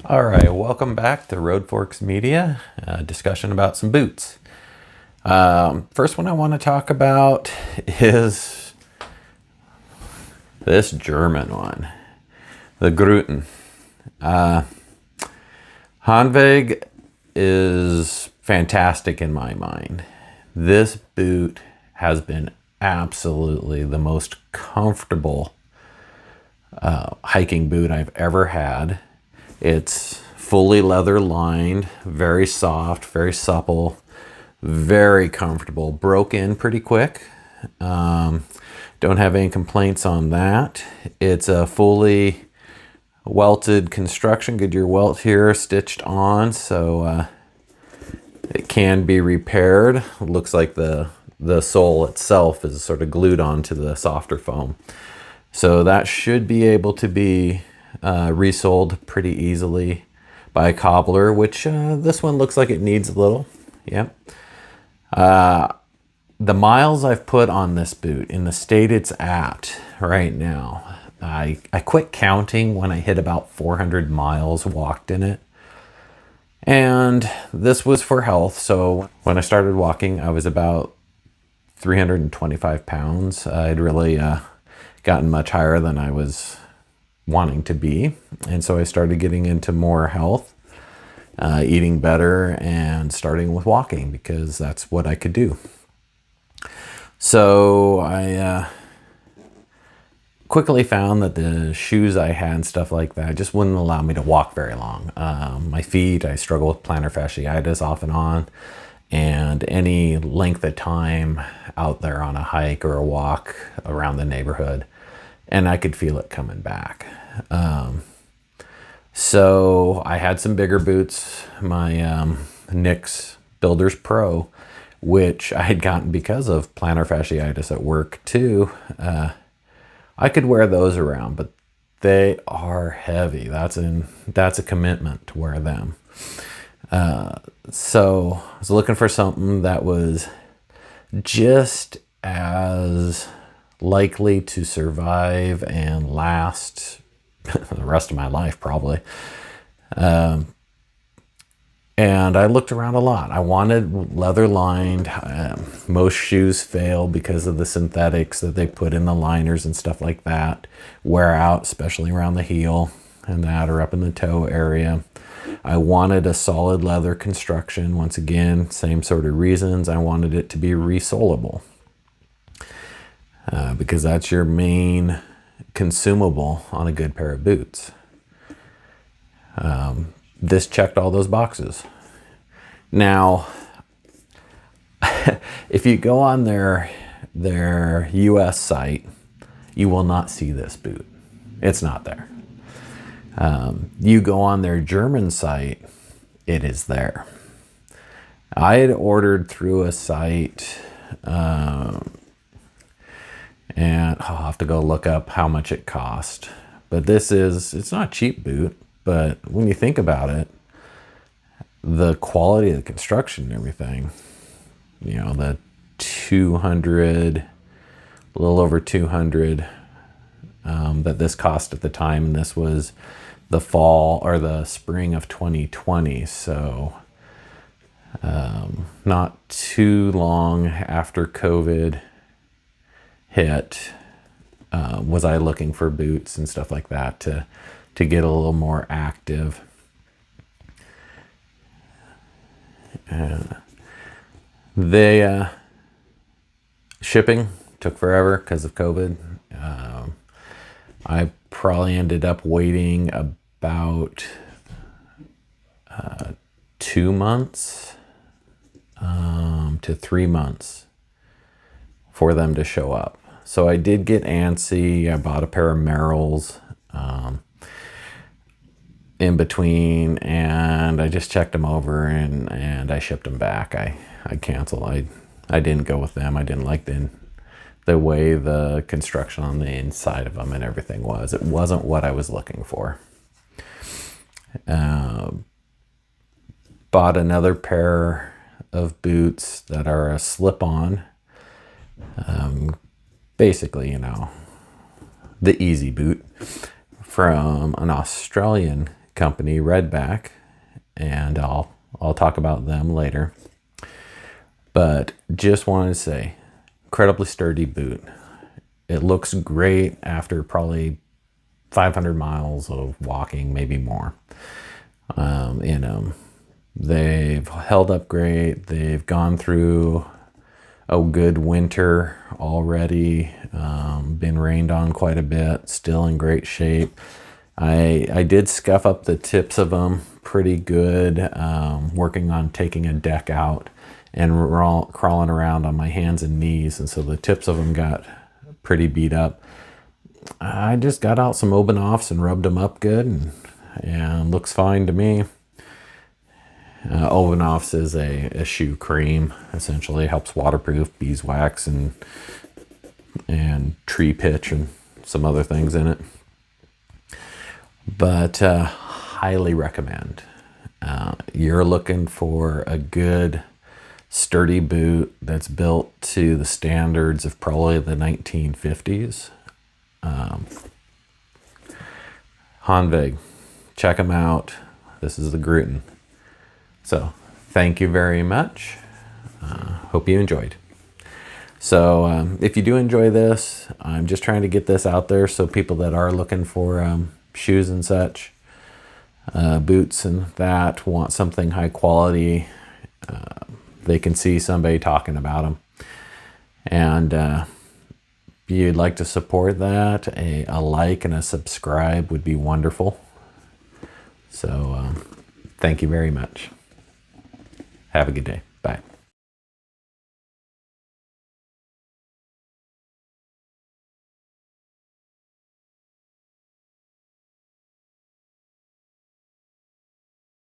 All right, welcome back to Road Forks Media, discussion about some boots. First one I want to talk about is this German one, the Grunten. Hanweg is fantastic in my mind. This boot has been absolutely the most comfortable hiking boot I've ever had. It's fully leather lined, very soft, very supple, very comfortable. Broke in pretty quick. Don't have any complaints on that. It's a fully welted construction, Goodyear welt here, stitched on, so it can be repaired. It looks like the sole itself is sort of glued onto the softer foam. So that should be able to be resold pretty easily by a cobbler, which this one looks like it needs a little. Yep. The miles I've put on this boot in the state it's at right now, I quit counting when I hit about 400 miles walked in it. And this was for health. So when I started walking, I was about 325 pounds. I'd really gotten much higher than I was wanting to be, and so I started getting into more health, eating better, and starting with walking because that's what I could do. So I quickly found that the shoes I had and stuff like that just wouldn't allow me to walk very long. My feet, I struggle with plantar fasciitis off and on, and any length of time out there on a hike or a walk around the neighborhood, and I could feel it coming back. So I had some bigger boots, my Nix Builders Pro, which I had gotten because of plantar fasciitis at work too. I could wear those around, but they are heavy. That's a commitment to wear them. So I was looking for something that was just as likely to survive and last the rest of my life probably. And I looked around a lot. I wanted leather lined. Most shoes fail because of the synthetics that they put in the liners and stuff like that. Wear out, especially around the heel and that, or up in the toe area. I wanted a solid leather construction. Once again, same sort of reasons. I wanted it to be resolable. Because that's your main consumable on a good pair of boots. This checked all those boxes. Now, if you go on their US site, you will not see this boot. It's not there. You go on their German site, it is there. I had ordered through a site, and I'll have to go look up how much it cost. But it's not a cheap boot, but when you think about it, the quality of the construction and everything, the 200, a little over 200 that this cost at the time, and this was the fall or the spring of 2020, so not too long after COVID hit, was I looking for boots and stuff like that to get a little more active. Shipping took forever because of COVID. I probably ended up waiting about 2 months to 3 months for them to show up. So I did get antsy. I bought a pair of Merrells in between, and I just checked them over and I shipped them back. I canceled. I didn't go with them. I didn't like the way the construction on the inside of them and everything was. It wasn't what I was looking for. Bought another pair of boots that are a slip-on. Basically, the easy boot from an Australian company, Redback, and I'll talk about them later. But just wanted to say, incredibly sturdy boot. It looks great after probably 500 miles of walking, maybe more. In them, they've held up great. They've gone through a good winter already. Been rained on quite a bit. Still in great shape. I did scuff up the tips of them pretty good, working on taking a deck out and crawling around on my hands and knees, and so the tips of them got pretty beat up. I just got out some Oben-Offs and rubbed them up good, and looks fine to me. Oben-Offs is a shoe cream. Essentially helps waterproof beeswax and tree pitch and some other things in it. But highly recommend. You're looking for a good sturdy boot that's built to the standards of probably the 1950s. Hanweg, check them out. This is the Grunten. So thank you very much. Hope you enjoyed. So if you do enjoy this, I'm just trying to get this out there so people that are looking for shoes and such, boots and that, want something high quality, they can see somebody talking about them. And if you'd like to support that, a like and a subscribe would be wonderful. So thank you very much. Have a good day.